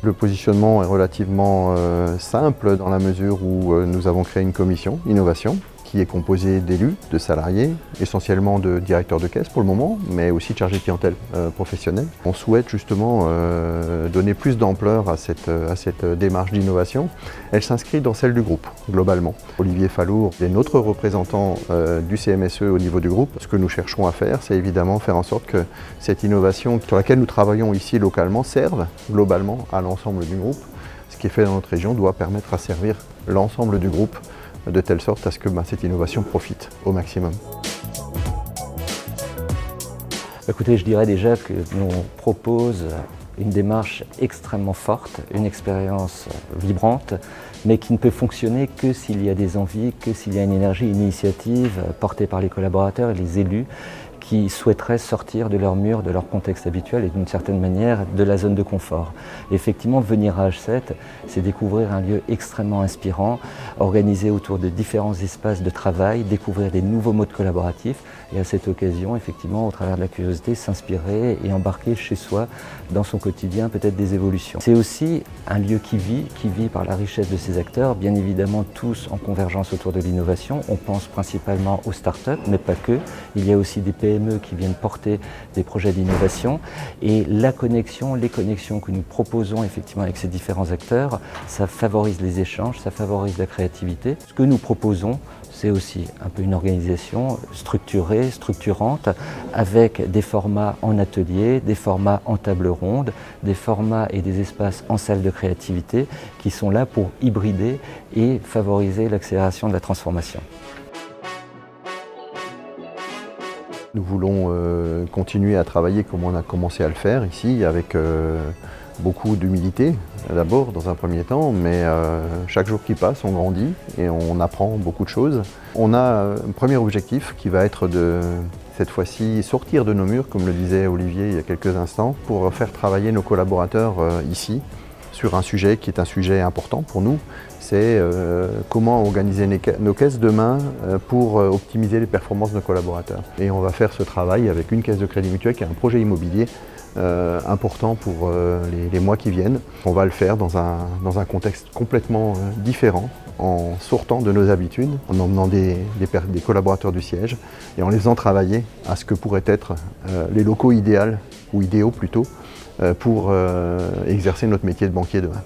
Le positionnement est relativement simple dans la mesure où nous avons créé une commission innovation qui est composée d'élus, de salariés, essentiellement de directeurs de caisse pour le moment, mais aussi de chargés de clientèle professionnels. On souhaite justement donner plus d'ampleur à cette démarche d'innovation. Elle s'inscrit dans celle du groupe, globalement. Olivier Fallour est notre représentant du CMSE au niveau du groupe. Ce que nous cherchons à faire, c'est évidemment faire en sorte que cette innovation sur laquelle nous travaillons ici localement serve globalement à l'ensemble du groupe. Ce qui est fait dans notre région doit permettre à servir l'ensemble du groupe de telle sorte à ce que cette innovation profite au maximum. Écoutez, je dirais déjà que nous propose une démarche extrêmement forte, une expérience vibrante, mais qui ne peut fonctionner que s'il y a des envies, que s'il y a une énergie, une initiative portée par les collaborateurs et les élus qui souhaiteraient sortir de leur mur, de leur contexte habituel et d'une certaine manière de la zone de confort. Effectivement, venir à H7, c'est découvrir un lieu extrêmement inspirant, organisé autour de différents espaces de travail, découvrir des nouveaux modes collaboratifs et à cette occasion, effectivement, au travers de la curiosité, s'inspirer et embarquer chez soi dans son quotidien peut-être des évolutions. C'est aussi un lieu qui vit par la richesse de ses acteurs, bien évidemment tous en convergence autour de l'innovation. On pense principalement aux startups, mais pas que. Il y a aussi des PME qui viennent porter des projets d'innovation et les connexions que nous proposons effectivement avec ces différents acteurs, ça favorise les échanges, ça favorise la créativité. Ce que nous proposons, c'est aussi un peu une organisation structurée, structurante, avec des formats en atelier, des formats en table ronde, des formats et des espaces en salle de créativité qui sont là pour hybrider et favoriser l'accélération de la transformation. Nous voulons continuer à travailler comme on a commencé à le faire ici, avec beaucoup d'humilité d'abord dans un premier temps, mais chaque jour qui passe, on grandit et on apprend beaucoup de choses. On a un premier objectif qui va être de, cette fois-ci, sortir de nos murs, comme le disait Olivier il y a quelques instants, pour faire travailler nos collaborateurs ici sur un sujet qui est un sujet important pour nous. C'est comment organiser nos caisses demain pour optimiser les performances de nos collaborateurs. Et on va faire ce travail avec une caisse de crédit mutuel qui a un projet immobilier important pour les mois qui viennent. On va le faire dans un contexte complètement différent, en sortant de nos habitudes, en emmenant des collaborateurs du siège et en les faisant travailler à ce que pourraient être les locaux idéaux plutôt, pour exercer notre métier de banquier demain.